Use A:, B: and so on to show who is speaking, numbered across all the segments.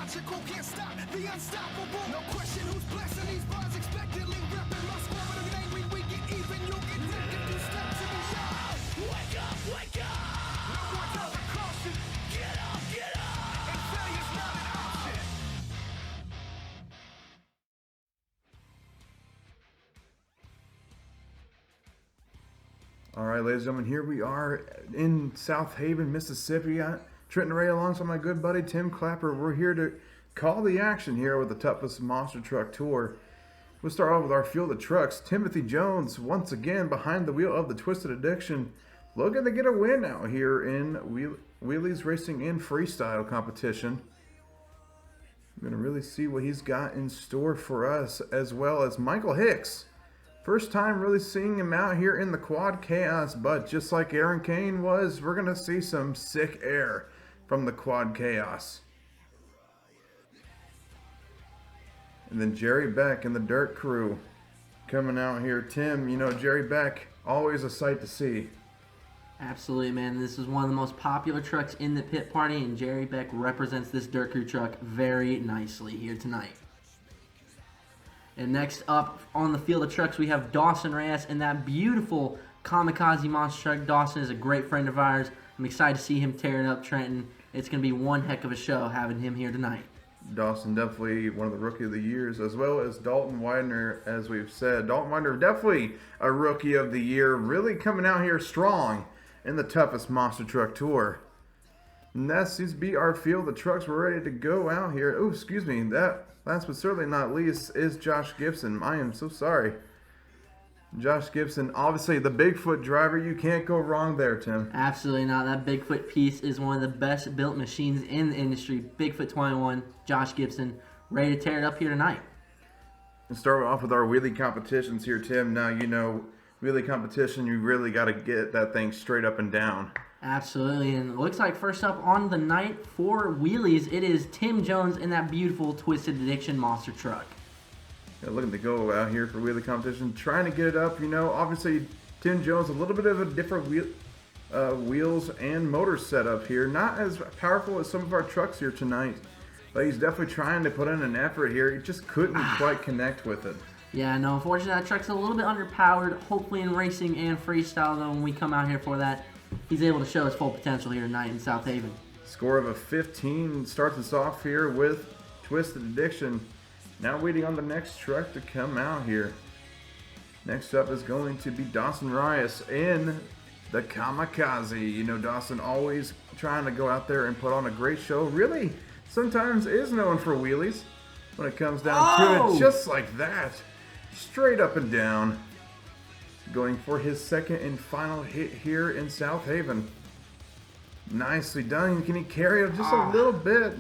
A: illogical, can't stop the unstoppable. No question who's blessing these bars, expectedly repping my squad. When it angry, we get even, you'll get decked if you step to the yard. Wake up, wake up! No more time for caution. Get up, get up! And failure's not an option.
B: All right, ladies and gentlemen, here we are in Southaven, Mississippi. Trenton Ray alongside my good buddy Tim Clapper. We're here to call the action here with the toughest monster truck tour. We'll start off with our field of trucks. Timothy Jones, once again behind the wheel of the Twisted Addiction, looking to get a win out here in Wheelies Racing and Freestyle competition. We're going to really see what he's got in store for us, as well as Michael Hicks. First time really seeing him out here in the Quad Chaos, but just like Aaron Kane was, we're going to see some sick air from the Quad Chaos. And then Jerry Beck and the Dirt Crew coming out here. Tim, you know, Jerry Beck, always a sight to see.
C: Absolutely, man. This is one of the most popular trucks in the pit party, and Jerry Beck represents this Dirt Crew truck very nicely here tonight. And next up on the field of trucks, we have Dawson Rayas and that beautiful Kamikaze monster truck. Dawson is a great friend of ours. I'm excited to see him tearing up Trenton. It's going to be one heck of a show having him here tonight.
B: Dawson definitely one of the Rookie of the Years, as well as Dalton Widener, as we've said. Dalton Widener definitely a Rookie of the Year, really coming out here strong in the toughest monster truck tour. And that seems to be our field of trucks. We're ready to go out here. Oh, excuse me. Last but certainly not least is Josh Gibson. I am so sorry. Josh Gibson, obviously the Bigfoot driver. You can't go wrong there, Tim.
C: Absolutely not. That Bigfoot piece is one of the best built machines in the industry. Bigfoot 21, Josh Gibson, ready to tear it up here tonight.
B: And start off with our wheelie competitions here, Tim. Now, you know, wheelie competition, you really got to get that thing straight up and down.
C: Absolutely, and it looks like first up on the night for wheelies, it is Tim Jones in that beautiful Twisted Addiction monster truck.
B: Yeah, looking to go out here for wheelie competition, trying to get it up. You know, obviously Tim Jones, a little bit of a different wheels and motor setup here. Not as powerful as some of our trucks here tonight, but he's definitely trying to put in an effort here. He just couldn't quite connect with it.
C: Yeah, no, unfortunately that truck's a little bit underpowered. Hopefully in racing and freestyle, though, when we come out here for that, he's able to show his full potential here tonight in Southaven.
B: Score of a 15 starts us off here with Twisted Addiction. Now waiting on the next truck to come out here. Next up is going to be Dawson Rayas in the Kamikaze. You know, Dawson always trying to go out there and put on a great show. Really, sometimes is known for wheelies when it comes down to it. Just like that. Straight up and down. Going for his second and final hit here in Southaven. Nicely done. Can he carry it just a little bit?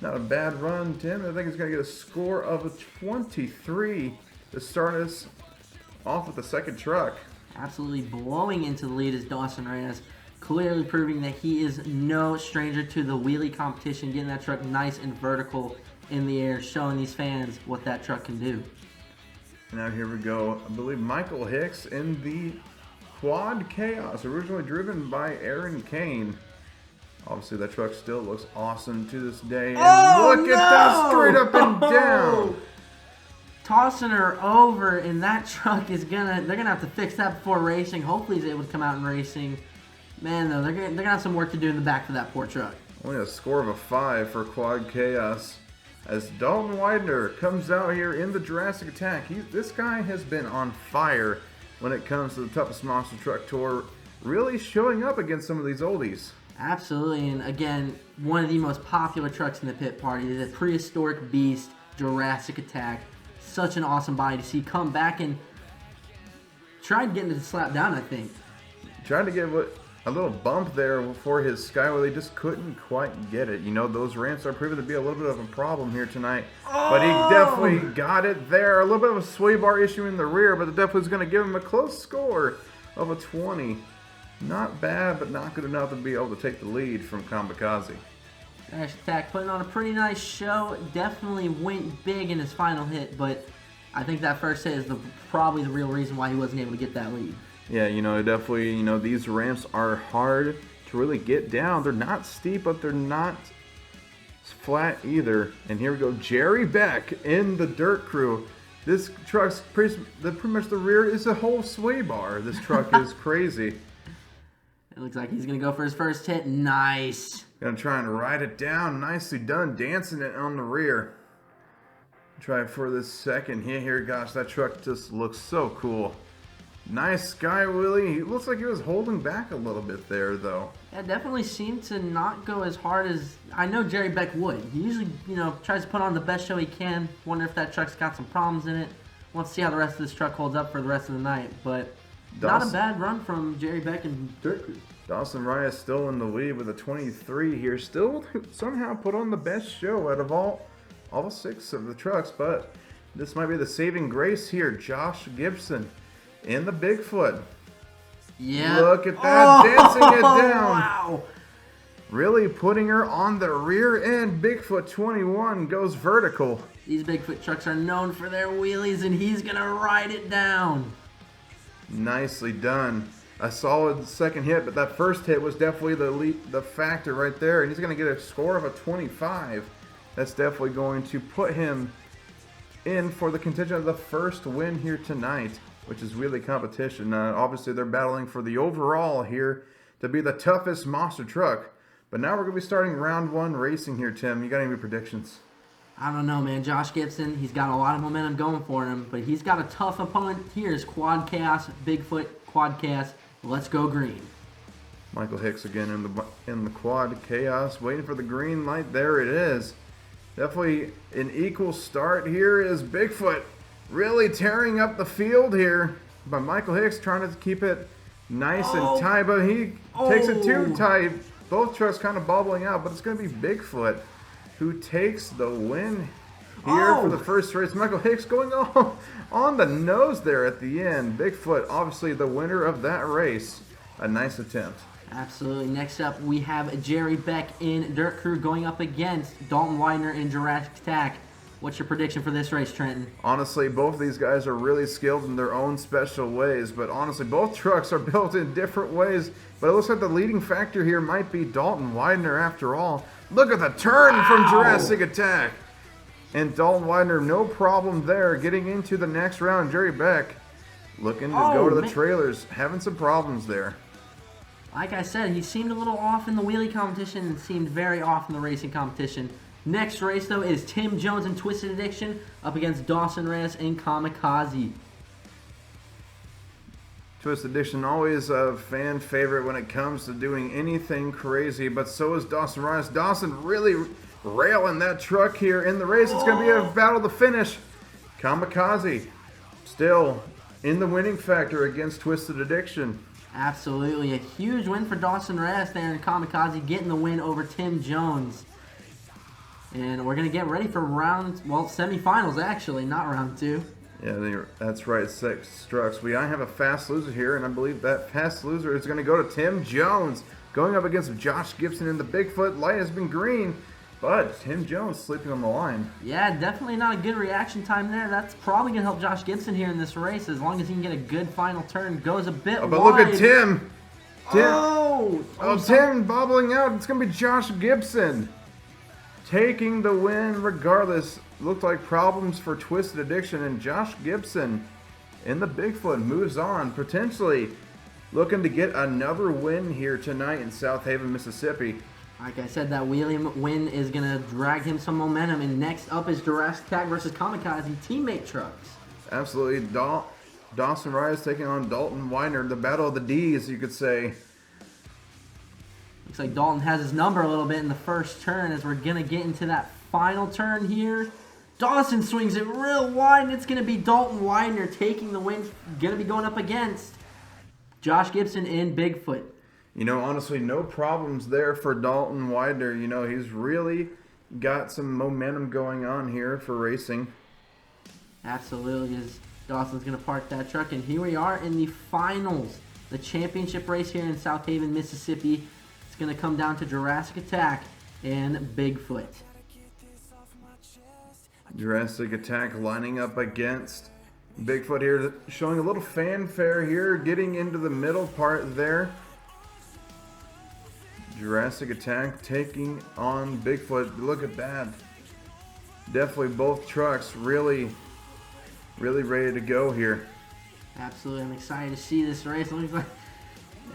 B: Not a bad run, Tim. I think he's going to get a score of a 23 to start us off with the second truck.
C: Absolutely blowing into the lead is Dawson Rayas, clearly proving that he is no stranger to the wheelie competition, getting that truck nice and vertical in the air, showing these fans what that truck can do.
B: Now here we go. I believe Michael Hicks in the Quad Chaos, originally driven by Aaron Kane. Obviously that truck still looks awesome to this day. And look at that, straight up and down.
C: Tossing her over, and that truck is they're gonna have to fix that before racing. Hopefully he's able to come out in racing. Man, though, they're gonna have some work to do in the back for that poor truck.
B: Only a score of a 5 for Quad Chaos. As Dalton Widener comes out here in the Jurassic Attack. This guy has been on fire when it comes to the toughest monster truck tour, really showing up against some of these oldies.
C: Absolutely, and again, one of the most popular trucks in the pit party, the prehistoric beast, Jurassic Attack. Such an awesome body to see come back and try to get into the slap down, I think.
B: Trying to get a little bump there for his Skyway. They just couldn't quite get it. You know, those ramps are proving to be a little bit of a problem here tonight. But he definitely got it there. A little bit of a sway bar issue in the rear, but it definitely is going to give him a close score of a 20. Not bad, but not good enough to be able to take the lead from Kamikaze.
C: Jurassic Attack putting on a pretty nice show. Definitely went big in his final hit, but I think that first hit is probably the real reason why he wasn't able to get that lead.
B: Yeah, you know, definitely, you know, these ramps are hard to really get down. They're not steep, but they're not flat either. And here we go, Jerry Beck in the dirt crew. This truck's pretty much the rear is a whole sway bar. This truck is crazy.
C: It looks like he's going to go for his first hit. Nice.
B: Gonna try and ride it down. Nicely done, dancing it on the rear. Try for this second hit here. Gosh, that truck just looks so cool. Nice sky wheelie. He looks like he was holding back a little bit there, though.
C: It definitely seemed to not go as hard as I know Jerry Beck would. He usually, tries to put on the best show he can. Wonder if that truck's got some problems in it. We'll see how the rest of this truck holds up for the rest of the night. But not a bad run from Jerry Beck and Dirt Crew.
B: Dawson Rayas still in the lead with a 23 here. Still somehow put on the best show out of all 6 of the trucks. But this might be the saving grace here. Josh GIBSON in the Bigfoot.
C: Yeah.
B: Look at that, dancing it down.
C: Wow.
B: Really putting her on the rear end. Bigfoot 21 goes vertical.
C: These Bigfoot trucks are known for their wheelies, and he's going to ride it down.
B: Nicely done. A solid second hit, but that first hit was definitely the factor right there. And he's going to get a score of a 25. That's definitely going to put him in for the contention of the first win here tonight, which is really competition. Obviously, they're battling for the overall here to be the toughest monster truck. But now we're going to be starting round 1 racing here, Tim. You got any predictions?
C: I don't know, man. Josh GIBSON, he's got a lot of momentum going for him, but he's got a tough opponent here. Is Quad Chaos, Bigfoot, Quad Chaos. Let's go green.
B: Michael Hicks again in the Quad Chaos, waiting for the green light. There it is. Definitely an equal start here is Bigfoot really tearing up the field here. But Michael Hicks trying to keep it nice and tight, but he takes it too tight. Both trucks kind of bobbling out, but it's going to be Bigfoot who takes the win here for the first race. Michael Hicks going on the nose there at the end. Bigfoot, obviously the winner of that race. A nice attempt.
C: Absolutely. Next up, we have Jerry Beck in Dirt Crew going up against Dalton Widener in Jurassic Attack. What's your prediction for this race, Trenton?
B: Honestly, both of these guys are really skilled in their own special ways, but honestly, both trucks are built in different ways. But it looks like the leading factor here might be Dalton Widener after all. Look at the turn from Jurassic Attack. And Dalton Widener, no problem there, getting into the next round. Jerry Beck looking to go to the trailers, having some problems there.
C: Like I said, he seemed a little off in the wheelie competition and seemed very off in the racing competition. Next race, though, is Tim Jones in Twisted Addiction up against Dawson Rayas in Kamikaze.
B: Twisted Addiction, always a fan favorite when it comes to doing anything crazy, but so is Dawson Rayas. Dawson really railing that truck here in the race. It's going to be a battle to finish. Kamikaze still in the winning factor against Twisted Addiction.
C: Absolutely. A huge win for Dawson Rayas there in Kamikaze, getting the win over Tim Jones. And we're going to get ready for semifinals actually, not round 2.
B: Yeah, that's right, 6 trucks. I have a fast loser here, and I believe that fast loser is going to go to Tim Jones, going up against Josh GIBSON in the Bigfoot. Light has been green, but Tim Jones sleeping on the line.
C: Yeah, definitely not a good reaction time there. That's probably going to help Josh GIBSON here in this race, as long as he can get a good final turn. Goes a bit wide.
B: But look at Tim.
C: Tim
B: bobbling out. It's going to be Josh GIBSON taking the win regardless. Looked like problems for Twisted Addiction, and Josh GIBSON in the Bigfoot moves on, potentially looking to get another win here tonight in Southaven, Mississippi.
C: Like I said, that wheelie win is going to drag him some momentum, and next up is Jurassic Attack versus Kamikaze teammate trucks.
B: Absolutely. Dawson Rayas taking on Dalton Widener, the battle of the D's, you could say.
C: Looks like Dalton has his number a little bit in the first turn as we're going to get into that final turn here. Dawson swings it real wide, and it's going to be Dalton Widener taking the win. Going to be going up against Josh GIBSON in Bigfoot.
B: Honestly, no problems there for Dalton Widener. He's really got some momentum going on here for racing.
C: Absolutely, as Dawson's going to park that truck. And here we are in the finals, the championship race here in Southaven, Mississippi. It's going to come down to Jurassic Attack and Bigfoot.
B: Jurassic Attack lining up against Bigfoot here, showing a little fanfare here, getting into the middle part there. Jurassic Attack taking on Bigfoot. Look at that. Definitely both trucks really ready to go here.
C: Absolutely, I'm excited to see this race. It looks like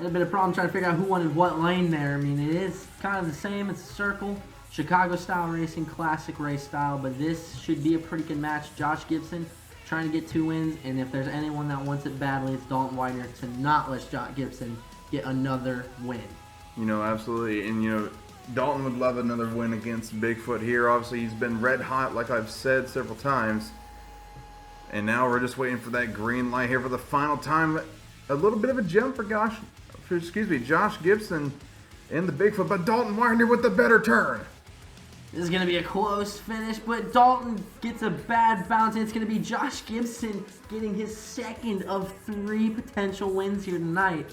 C: a bit of a problem trying to figure out who wanted what lane there. I mean, it is kind of the same. It's a circle, Chicago-style racing, classic race style, but this should be a pretty good match. Josh Gibson trying to get 2 wins, and if there's anyone that wants it badly, it's Dalton Widener to not let Josh Gibson get another win.
B: Absolutely, and Dalton would love another win against Bigfoot here. Obviously, he's been red hot, like I've said several times. And now we're just waiting for that green light here for the final time. A little bit of a jump for Josh Gibson in the Bigfoot, but Dalton Widener with the better turn.
C: This is going to be a close finish, but Dalton gets a bad bounce, and it's going to be Josh Gibson getting his second of 3 potential wins here tonight.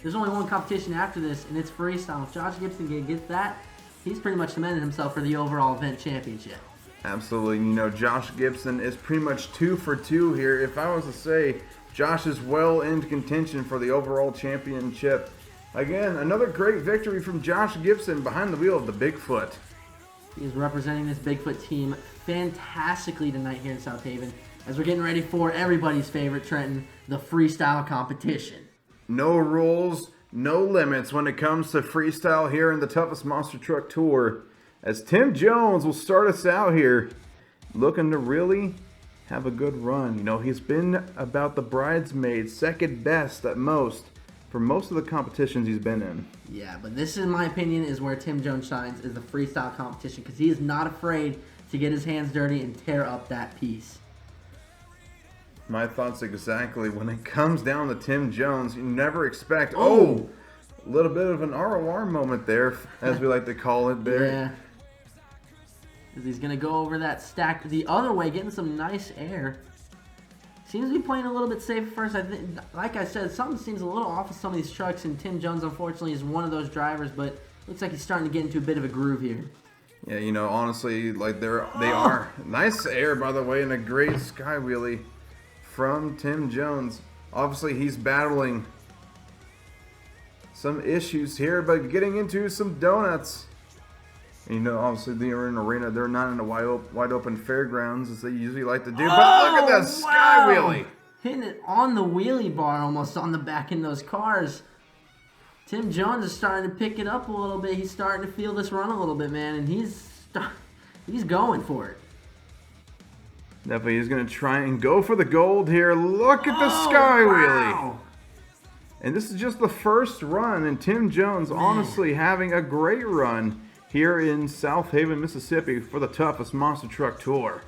C: There's only one competition after this, and it's freestyle. If Josh Gibson can get that, he's pretty much cemented himself for the overall event championship.
B: Absolutely. Josh Gibson is pretty much 2 for 2 here. If I was to say, Josh is well into contention for the overall championship. Again, another great victory from Josh Gibson behind the wheel of the Bigfoot.
C: He is representing this Bigfoot team fantastically tonight here in Southaven as we're getting ready for everybody's favorite, Trenton, the freestyle competition.
B: No rules, no limits when it comes to freestyle here in the Toughest Monster Truck Tour. As Tim Jones will start us out here, looking to really have a good run. He's been about the bridesmaid, second best at most for most of the competitions he's been in.
C: Yeah, but this, in my opinion, is where Tim Jones shines, is the freestyle competition, because he is not afraid to get his hands dirty and tear up that piece.
B: My thoughts exactly. When it comes down to Tim Jones, you never expect, a little bit of an ROR moment there, as we like to call it there.
C: Yeah. Because he's going to go over that stack the other way, getting some nice air. Seems to be playing a little bit safer first. I think, like I said, something seems a little off with some of these trucks, and Tim Jones, unfortunately, is one of those drivers, but looks like he's starting to get into a bit of a groove here.
B: Yeah, honestly, like they are. Nice air, by the way, and a great sky wheelie from Tim Jones. Obviously, he's battling some issues here, but getting into some donuts. Obviously, they're in an arena. They're not in a wide open fairgrounds as they usually like to do. But look at that sky wheelie.
C: Hitting it on the wheelie bar, almost on the back in those cars. Tim Jones is starting to pick it up a little bit. He's starting to feel this run a little bit, man, and he's going for it.
B: Definitely, he's going to try and go for the gold here. Look at the sky wheelie. And this is just the first run, and Tim Jones honestly having a great run here in Southaven, Mississippi for the Toughest Monster Truck Tour.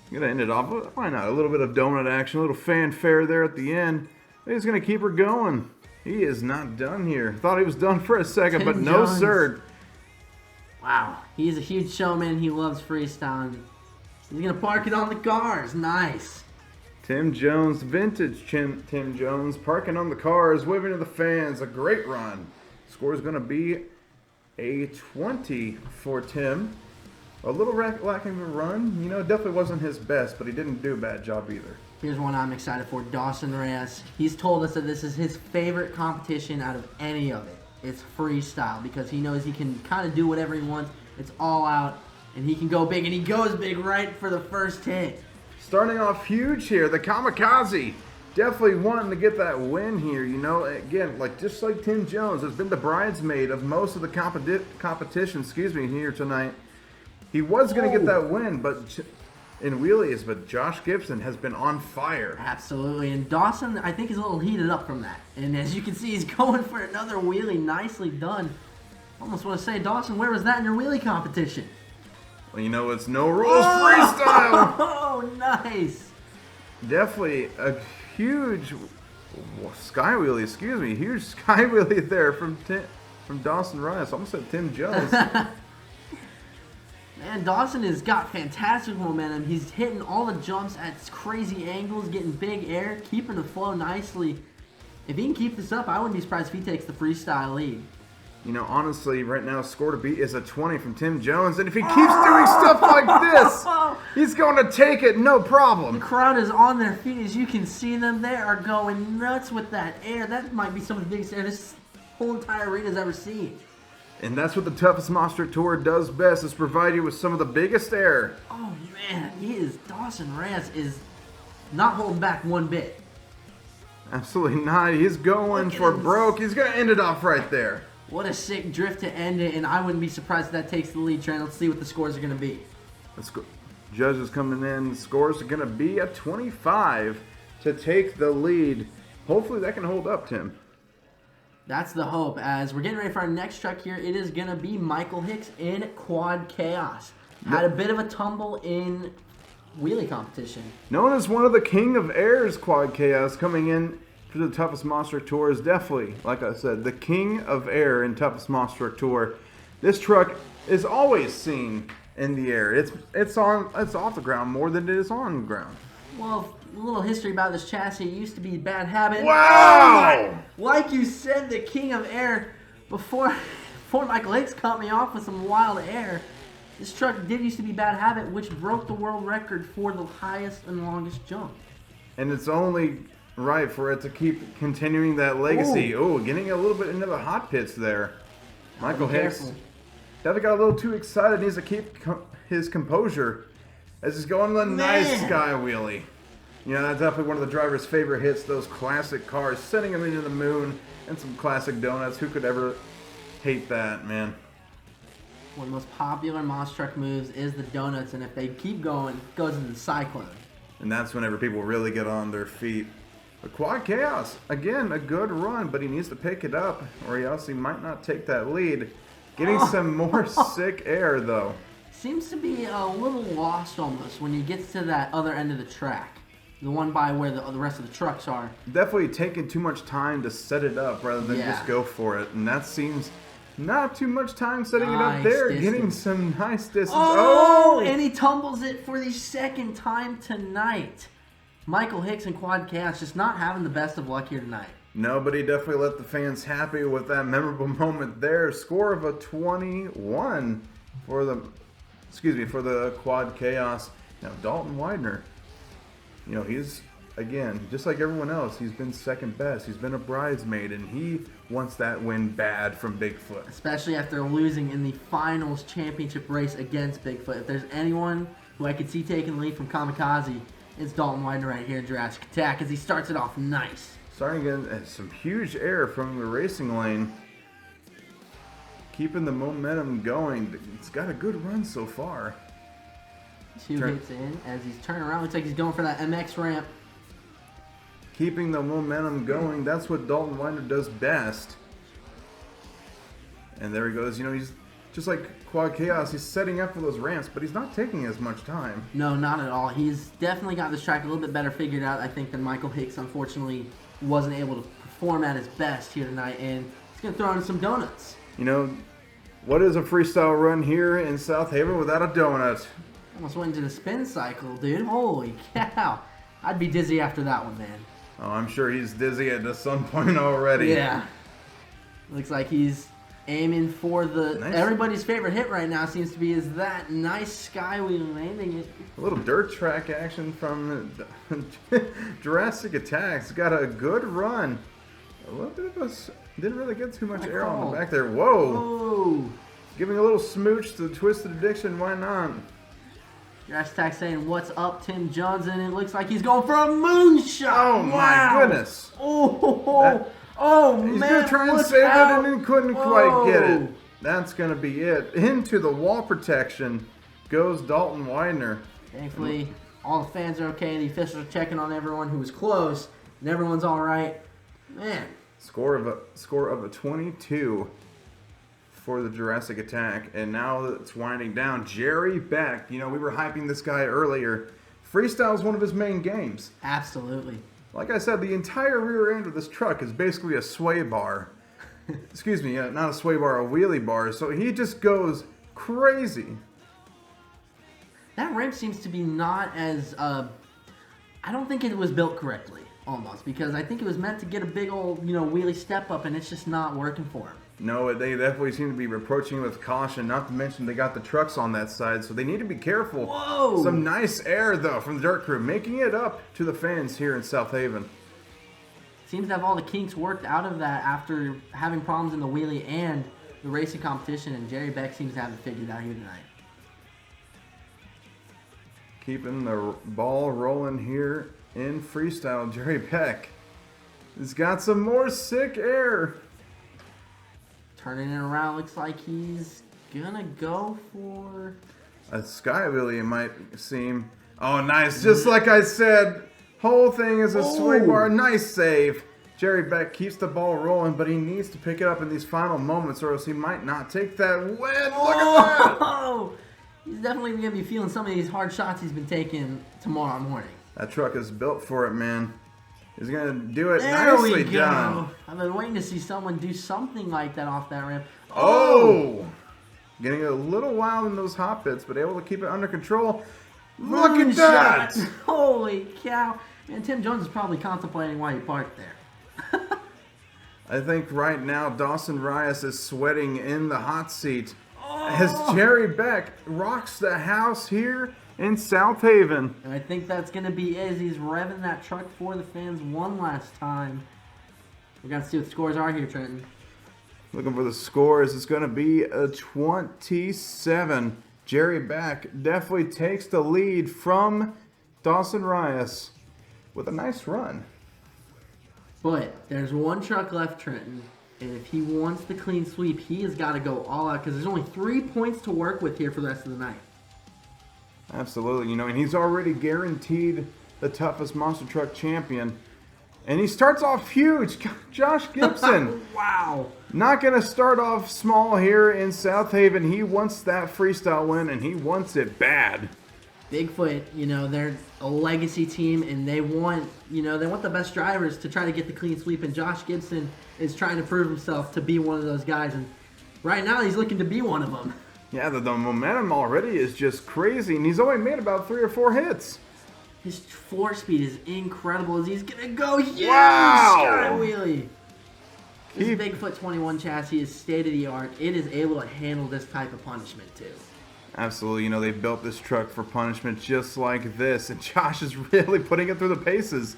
B: I'm going to end it off. Why not? A little bit of donut action, a little fanfare there at the end. He's going to keep her going. He is not done here. Thought he was done for a second, but no, sir.
C: Wow. He's a huge showman. He loves freestyling. He's going to park it on the cars. Nice.
B: Tim Jones, vintage Tim Jones, parking on the cars, waving to the fans. A great run. Score is going to be a 20 for Tim. A little lacking of a run. Definitely wasn't his best, but he didn't do a bad job either.
C: Here's one I'm excited for. Dawson Rayas. He's told us that this is his favorite competition out of any of it. It's freestyle because he knows he can kind of do whatever he wants. It's all out, and he can go big, and he goes big right for the first hit.
B: Starting off huge here, the Kamikaze. Definitely wanting to get that win here, Again, just like Tim Jones has been the bridesmaid of most of the competition, here tonight. He was going to get that win, but in wheelies, but Josh Gibson has been on fire.
C: Absolutely, and Dawson, I think, is a little heated up from that. And as you can see, he's going for another wheelie. Nicely done. Almost want to say, Dawson, where was that in your wheelie competition?
B: Well, it's no rules freestyle.
C: Oh, nice.
B: Definitely a huge sky wheelie, huge sky wheelie there from Dawson Rayas. Almost said Tim Jones.
C: Man, Dawson has got fantastic momentum. He's hitting all the jumps at crazy angles, getting big air, keeping the flow nicely. If he can keep this up, I wouldn't be surprised if he takes the freestyle lead.
B: Honestly, right now, score to beat is a 20 from Tim Jones. And if he keeps doing stuff like this, he's going to take it, no problem.
C: The crowd is on their feet. As you can see them, they are going nuts with that air. That might be some of the biggest air this whole entire arena has ever seen.
B: And that's what the toughest monster tour does best, is provide you with some of the biggest air.
C: Oh man, Dawson Rayas is not holding back one bit.
B: Absolutely not. He's going for broke. He's going to end it off right there.
C: What a sick drift to end it, and I wouldn't be surprised if that takes the lead, Trent. Let's see what the scores are going to be.
B: Let's go. Judges coming in. The scores are going to be a 25 to take the lead. Hopefully that can hold up, Tim.
C: That's the hope. As we're getting ready for our next truck here, it is going to be Michael Hicks in Quad Chaos. Had a bit of a tumble in wheelie competition.
B: Known as one of the King of Airs, Quad Chaos, coming in for the Toughest Monster Tour, is definitely, like I said, the King of Air in Toughest Monster Tour. This truck is always seen in the air. It's off the ground more than it is on the ground.
C: Well, a little history about this chassis. It used to be Bad Habit.
B: Wow!
C: Like you said, the King of Air. Before Michael Hicks cut me off with some wild air, this truck did used to be Bad Habit, which broke the world record for the highest and longest jump.
B: And it's only right for it to keep continuing that legacy. Oh, getting a little bit into the hot pits there. Michael Hicks definitely got a little too excited. Needs to keep his composure as he's going on the nice sky wheelie. You know, that's definitely one of the driver's favorite hits, those classic cars, sending them into the moon, and some classic donuts. Who could ever hate that, man?
C: One of the most popular monster truck moves is the donuts, and if they keep going, it goes into the cyclone.
B: And that's whenever people really get on their feet. But Quad Chaos, again, a good run, but he needs to pick it up, or else he might not take that lead. Getting some more sick air, though.
C: Seems to be a little lost almost when you get to that other end of the track. The one by where the rest of the trucks are.
B: Definitely taking too much time to set it up rather than just go for it. And that seems not too much time setting it up there.
C: Distance.
B: Getting some nice distance.
C: Oh! And he tumbles it for the second time tonight. Michael Hicks and Quad Chaos just not having the best of luck here tonight.
B: No, but he definitely left the fans happy with that memorable moment there. Score of a 21 for the Quad Chaos. Now, Dalton Widener, you know, he's, again, just like everyone else, he's been second best. He's been a bridesmaid, and he wants that win bad from Bigfoot.
C: Especially after losing in the finals championship race against Bigfoot. If there's anyone who I could see taking the lead from Kamikaze, it's Dalton Widener right here in Jurassic Attack as he starts it off nice. Starting
B: getting some huge air from the racing lane. Keeping the momentum going. It's got a good run so far.
C: Two hits in as he's turning around. Looks like he's going for that MX ramp.
B: Keeping the momentum going. That's what Dalton Widener does best. And there he goes. You know, he's just like Quad Chaos. He's setting up for those ramps, but he's not taking as much time.
C: No, not at all. He's definitely got this track a little bit better figured out, I think, than Michael Hicks. Unfortunately, wasn't able to perform at his best here tonight, and he's going to throw in some donuts.
B: You know, what is a freestyle run here in Southaven without a donut?
C: Almost went into the spin cycle, dude. Holy cow. I'd be dizzy after that one, man.
B: Oh, I'm sure he's dizzy at some point already.
C: Yeah. Looks like he's aiming for the everybody's favorite hit right now seems to be is that nice skywheel landing it.
B: A little dirt track action from Jurassic Attacks. Got a good run. A little bit of us didn't really get too much air on the back there. Whoa. Giving a little smooch to Twisted Addiction. Why not?
C: Jurassic Attack saying, "What's up, Tim Jones?" And it looks like he's going for a moonshot.
B: Oh my goodness!
C: Man!
B: He's gonna try and save it, and then couldn't quite get it. That's gonna be it. Into the wall protection goes Dalton Widener.
C: Thankfully, all the fans are okay. The officials are checking on everyone who was close, and everyone's all right. Man.
B: Score of a 22. For the Jurassic Attack, and now that it's winding down, Jerry Beck, you know, we were hyping this guy earlier. Freestyle is one of his main games.
C: Absolutely.
B: Like I said, the entire rear end of this truck is basically a sway bar. Excuse me, not a sway bar, a wheelie bar. So he just goes crazy.
C: That ramp seems to be not as, I don't think it was built correctly, almost, because I think it was meant to get a big old, wheelie step up, and it's just not working for him.
B: No, they definitely seem to be approaching with caution, not to mention they got the trucks on that side, so they need to be careful.
C: Whoa!
B: Some nice air, though, from the dirt crew, making it up to the fans here in Southaven.
C: Seems to have all the kinks worked out of that after having problems in the wheelie and the racing competition, and Jerry Beck seems to have it figured out here tonight.
B: Keeping the ball rolling here in freestyle. Jerry Beck has got some more sick air.
C: Turning it around, looks like he's gonna go for
B: a sky wheelie, it might seem. Oh, nice. Just like I said, whole thing is a swing bar. Nice save. Jerry Beck keeps the ball rolling, but he needs to pick it up in these final moments or else he might not take that win. Look at that.
C: He's definitely going to be feeling some of these hard shots he's been taking tomorrow morning.
B: That truck is built for it, man. He's going to do it.
C: There
B: Nicely
C: we go.
B: done.
C: I've been waiting to see someone do something like that off that ramp.
B: Oh! Getting a little wild in those hop bits, but able to keep it under control. Look at that!
C: Holy cow. Man, Tim Jones is probably contemplating why he parked there.
B: I think right now Dawson Rayas is sweating in the hot seat as Jerry Beck rocks the house here in Southaven.
C: And I think that's going to be it as he's revving that truck for the fans one last time. We're going to see what the scores are here, Trenton.
B: Looking for the scores. It's going to be a 27. Jerry Beck definitely takes the lead from Dawson Rayas with a nice run.
C: But there's one truck left, Trenton, and if he wants the clean sweep, he has got to go all out because there's only 3 points to work with here for the rest of the night.
B: Absolutely, you know, and he's already guaranteed the toughest monster truck champion. And he starts off huge. Josh Gibson.
C: Wow.
B: Not going to start off small here in Southaven. He wants that freestyle win, and he wants it bad.
C: Bigfoot, you know, they're a legacy team, and they want the best drivers to try to get the clean sweep, and Josh Gibson is trying to prove himself to be one of those guys, and right now he's looking to be one of them.
B: Yeah, the momentum already is just crazy, and he's only made about 3 or 4 hits.
C: His floor speed is incredible as he's going to go huge
B: Wow.
C: sky wheelie. This Bigfoot 21 chassis is state-of-the-art. It is able to handle this type of punishment, too.
B: Absolutely, you know, they built this truck for punishment just like this, and Josh is really putting it through the paces.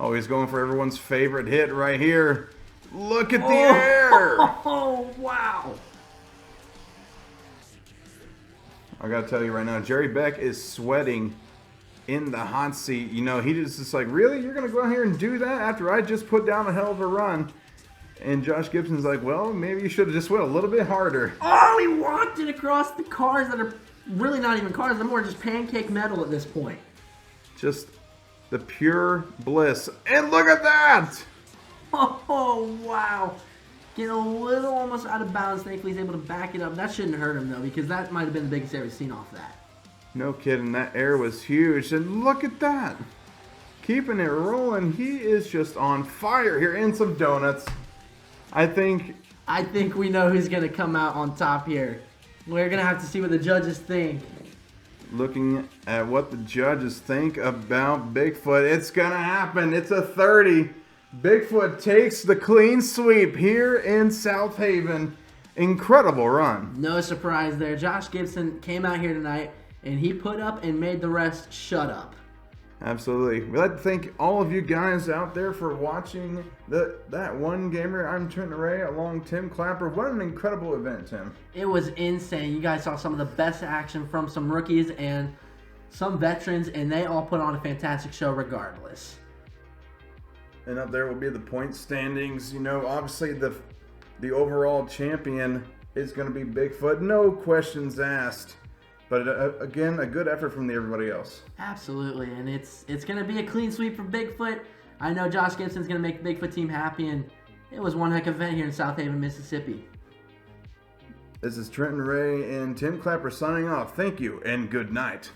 B: Oh, he's going for everyone's favorite hit right here. Look at the air!
C: Oh, wow.
B: I gotta tell you right now, Jerry Beck is sweating in the hot seat. You know, he just like, really? You're gonna go out here and do that after I just put down a hell of a run? And Josh Gibson's like, well, maybe you should have just went a little bit harder.
C: Oh, he walked it across the cars that are really not even cars. They're more just pancake metal at this point.
B: Just the pure bliss. And look at that!
C: Oh, wow. Getting a little almost out of bounds. Thankfully, he's able to back it up. That shouldn't hurt him, though, because that might have been the biggest air we've seen off that.
B: No kidding, that air was huge. And look at that. Keeping it rolling. He is just on fire here. And some donuts. I think
C: we know who's going to come out on top here. We're going to have to see what the judges think.
B: Looking at what the judges think about Bigfoot, it's going to happen. It's a 30. Bigfoot takes the clean sweep here in Southaven. Incredible run.
C: No surprise there. Josh Gibson came out here tonight, and he put up and made the rest shut up.
B: Absolutely. We'd like to thank all of you guys out there for watching that one gamer. I'm Trenton Ray along Tim Clapper. What an incredible event, Tim.
C: It was insane. You guys saw some of the best action from some rookies and some veterans, and they all put on a fantastic show regardless.
B: And up there will be the point standings. You know, obviously the overall champion is going to be Bigfoot. No questions asked. But again, a good effort from everybody else.
C: Absolutely, and it's going to be a clean sweep for Bigfoot. I know Josh Gibson's going to make the Bigfoot team happy, and it was one heck of an event here in Southaven, Mississippi.
B: This is Trenton Ray and Tim Clapper signing off. Thank you and good night.